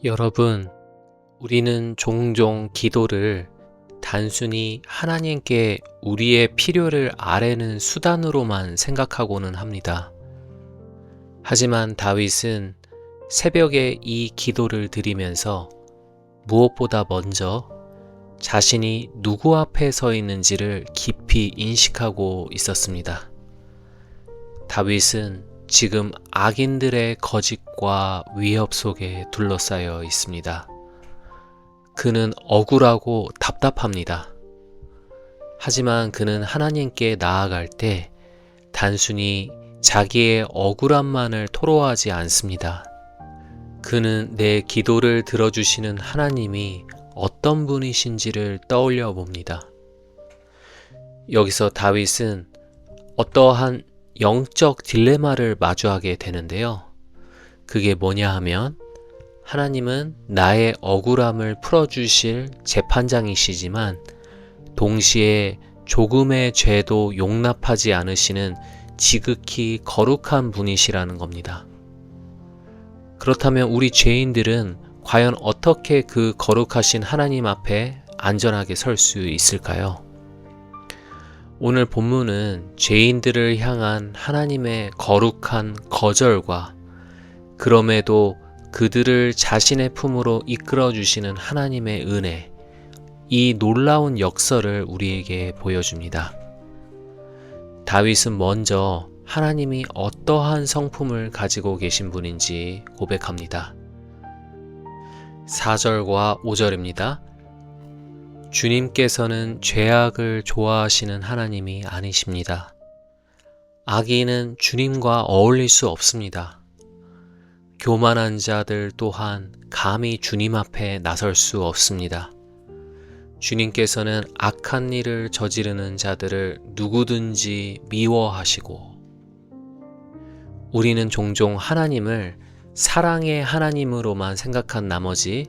여러분, 우리는 종종 기도를 단순히 하나님께 우리의 필요를 아뢰는 수단으로만 생각하고는 합니다. 하지만 다윗은 새벽에 이 기도를 드리면서 무엇보다 먼저 자신이 누구 앞에 서 있는지를 깊이 인식하고 있었습니다. 다윗은 지금 악인들의 거짓과 위협 속에 둘러싸여 있습니다. 그는 억울하고 답답합니다. 하지만 그는 하나님께 나아갈 때 단순히 자기의 억울함만을 토로하지 않습니다. 그는 내 기도를 들어주시는 하나님이 어떤 분이신지를 떠올려 봅니다. 여기서 다윗은 어떠한 영적 딜레마를 마주하게 되는데요. 그게 뭐냐 하면 하나님은 나의 억울함을 풀어주실 재판장이시지만 동시에 조금의 죄도 용납하지 않으시는 지극히 거룩한 분이시라는 겁니다. 그렇다면 우리 죄인들은 과연 어떻게 그 거룩하신 하나님 앞에 안전하게 설 수 있을까요? 오늘 본문은 죄인들을 향한 하나님의 거룩한 거절과 그럼에도 그들을 자신의 품으로 이끌어 주시는 하나님의 은혜, 이 놀라운 역설을 우리에게 보여줍니다. 다윗은 먼저 하나님이 어떠한 성품을 가지고 계신 분인지 고백합니다. 4절과 5절입니다. 주님께서는 죄악을 좋아하시는 하나님이 아니십니다. 악인은 주님과 어울릴 수 없습니다. 교만한 자들 또한 감히 주님 앞에 나설 수 없습니다. 주님께서는 악한 일을 저지르는 자들을 누구든지 미워하시고, 우리는 종종 하나님을 사랑의 하나님으로만 생각한 나머지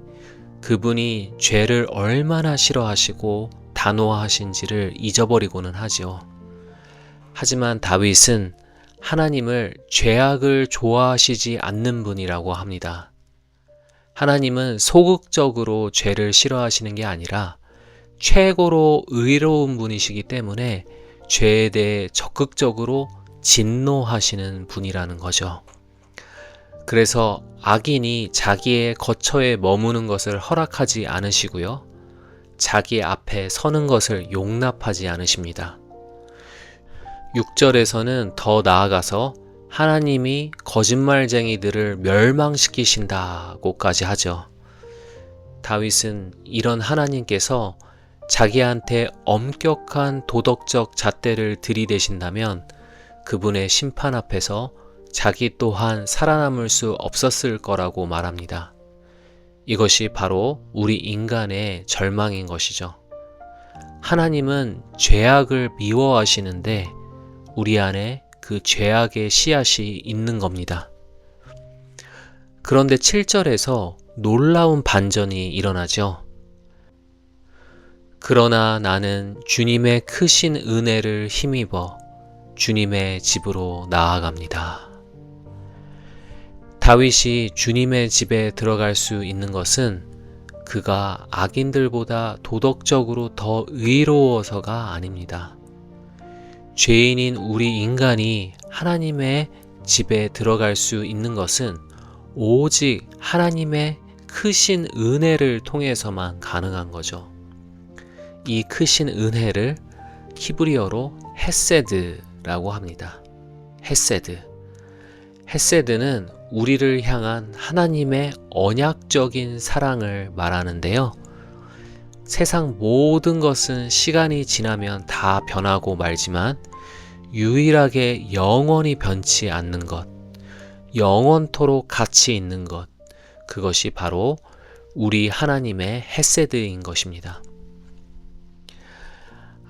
그분이 죄를 얼마나 싫어하시고 단호하신지를 잊어버리고는 하죠. 하지만 다윗은 하나님을 죄악을 좋아하시지 않는 분이라고 합니다. 하나님은 소극적으로 죄를 싫어하시는 게 아니라 최고로 의로운 분이시기 때문에 죄에 대해 적극적으로 진노하시는 분이라는 거죠. 그래서 악인이 자기의 거처에 머무는 것을 허락하지 않으시고요. 자기 앞에 서는 것을 용납하지 않으십니다. 6절에서는 더 나아가서 하나님이 거짓말쟁이들을 멸망시키신다고까지 하죠. 다윗은 이런 하나님께서 자기한테 엄격한 도덕적 잣대를 들이대신다면 그분의 심판 앞에서 자기 또한 살아남을 수 없었을 거라고 말합니다. 이것이 바로 우리 인간의 절망인 것이죠. 하나님은 죄악을 미워하시는데 우리 안에 그 죄악의 씨앗이 있는 겁니다. 그런데 7절에서 놀라운 반전이 일어나죠. 그러나 나는 주님의 크신 은혜를 힘입어 주님의 집으로 나아갑니다. 다윗이 주님의 집에 들어갈 수 있는 것은 그가 악인들보다 도덕적으로 더 의로워서가 아닙니다. 죄인인 우리 인간이 하나님의 집에 들어갈 수 있는 것은 오직 하나님의 크신 은혜를 통해서만 가능한 거죠. 이 크신 은혜를 히브리어로 헤세드라고 합니다. 헤세드. 헤세드는 우리를 향한 하나님의 언약적인 사랑을 말하는데요. 세상 모든 것은 시간이 지나면 다 변하고 말지만 유일하게 영원히 변치 않는 것, 영원토록 가치 있는 것, 그것이 바로 우리 하나님의 헤세드인 것입니다.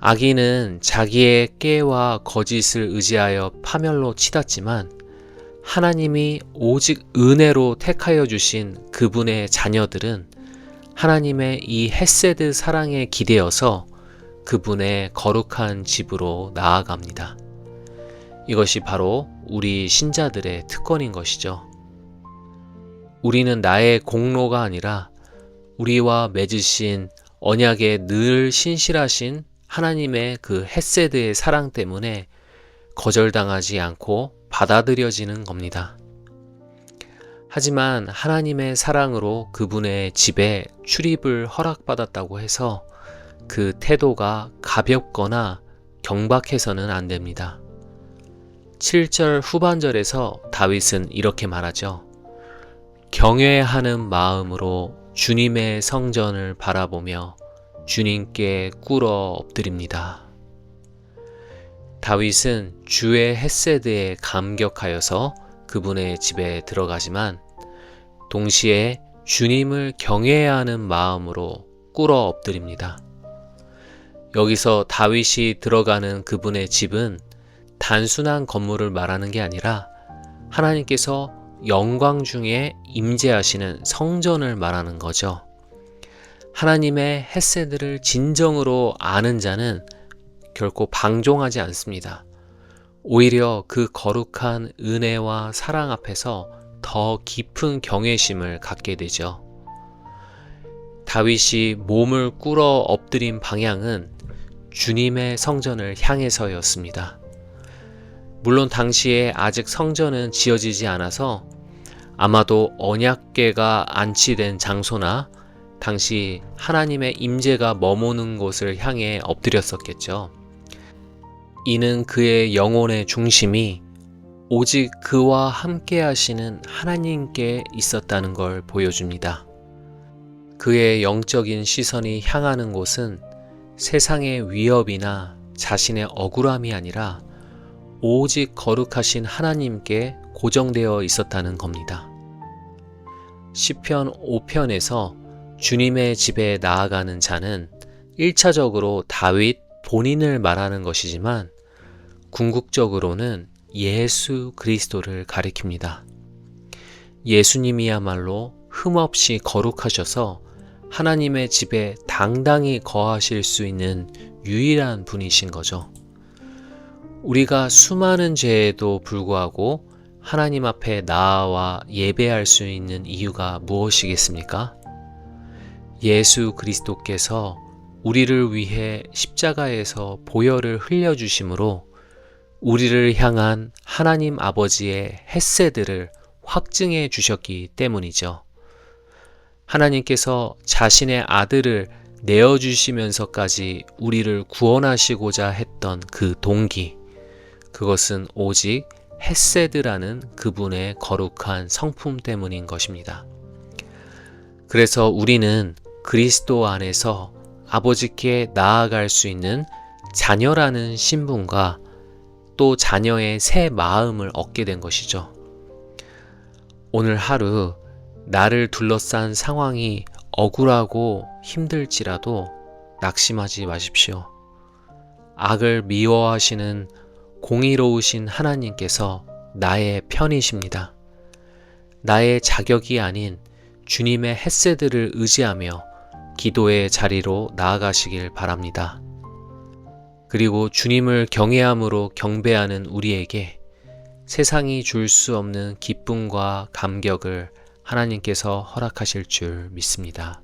악인은 자기의 깨와 거짓을 의지하여 파멸로 치닫지만 하나님이 오직 은혜로 택하여 주신 그분의 자녀들은 하나님의 이 헤세드 사랑에 기대어서 그분의 거룩한 집으로 나아갑니다. 이것이 바로 우리 신자들의 특권인 것이죠. 우리는 나의 공로가 아니라 우리와 맺으신 언약에 늘 신실하신 하나님의 그 헤세드의 사랑 때문에 거절당하지 않고 받아들여지는 겁니다. 하지만 하나님의 사랑으로 그분의 집에 출입을 허락받았다고 해서 그 태도가 가볍거나 경박해서는 안 됩니다. 7절 후반절에서 다윗은 이렇게 말하죠. 경외하는 마음으로 주님의 성전을 바라보며 주님께 꿇어 엎드립니다. 다윗은 주의 헤세드에 감격하여서 그분의 집에 들어가지만 동시에 주님을 경외하는 마음으로 꿇어 엎드립니다. 여기서 다윗이 들어가는 그분의 집은 단순한 건물을 말하는 게 아니라 하나님께서 영광 중에 임재하시는 성전을 말하는 거죠. 하나님의 헤세드를 진정으로 아는 자는 결코 방종하지 않습니다. 오히려 그 거룩한 은혜와 사랑 앞에서 더 깊은 경외심을 갖게 되죠. 다윗이 몸을 꿇어 엎드린 방향은 주님의 성전을 향해서였습니다. 물론 당시에 아직 성전은 지어지지 않아서 아마도 언약궤가 안치된 장소나 당시 하나님의 임재가 머무는 곳을 향해 엎드렸었겠죠. 이는 그의 영혼의 중심이 오직 그와 함께 하시는 하나님께 있었다는 걸 보여줍니다. 그의 영적인 시선이 향하는 곳은 세상의 위협이나 자신의 억울함이 아니라 오직 거룩하신 하나님께 고정되어 있었다는 겁니다. 시편 5편에서 주님의 집에 나아가는 자는 1차적으로 다윗 본인을 말하는 것이지만 궁극적으로는 예수 그리스도를 가리킵니다. 예수님이야말로 흠없이 거룩하셔서 하나님의 집에 당당히 거하실 수 있는 유일한 분이신 거죠. 우리가 수많은 죄에도 불구하고 하나님 앞에 나아와 예배할 수 있는 이유가 무엇이겠습니까? 예수 그리스도께서 우리를 위해 십자가에서 보혈을 흘려주심으로 우리를 향한 하나님 아버지의 헤세드를 확증해 주셨기 때문이죠. 하나님께서 자신의 아들을 내어주시면서까지 우리를 구원하시고자 했던 그 동기, 그것은 오직 헤세드라는 그분의 거룩한 성품 때문인 것입니다. 그래서 우리는 그리스도 안에서 아버지께 나아갈 수 있는 자녀라는 신분과 또 자녀의 새 마음을 얻게 된 것이죠. 오늘 하루 나를 둘러싼 상황이 억울하고 힘들지라도 낙심하지 마십시오. 악을 미워하시는 공의로우신 하나님께서 나의 편이십니다. 나의 자격이 아닌 주님의 헤세드를 의지하며 기도의 자리로 나아가시길 바랍니다. 그리고 주님을 경외함으로 경배하는 우리에게 세상이 줄 수 없는 기쁨과 감격을 하나님께서 허락하실 줄 믿습니다.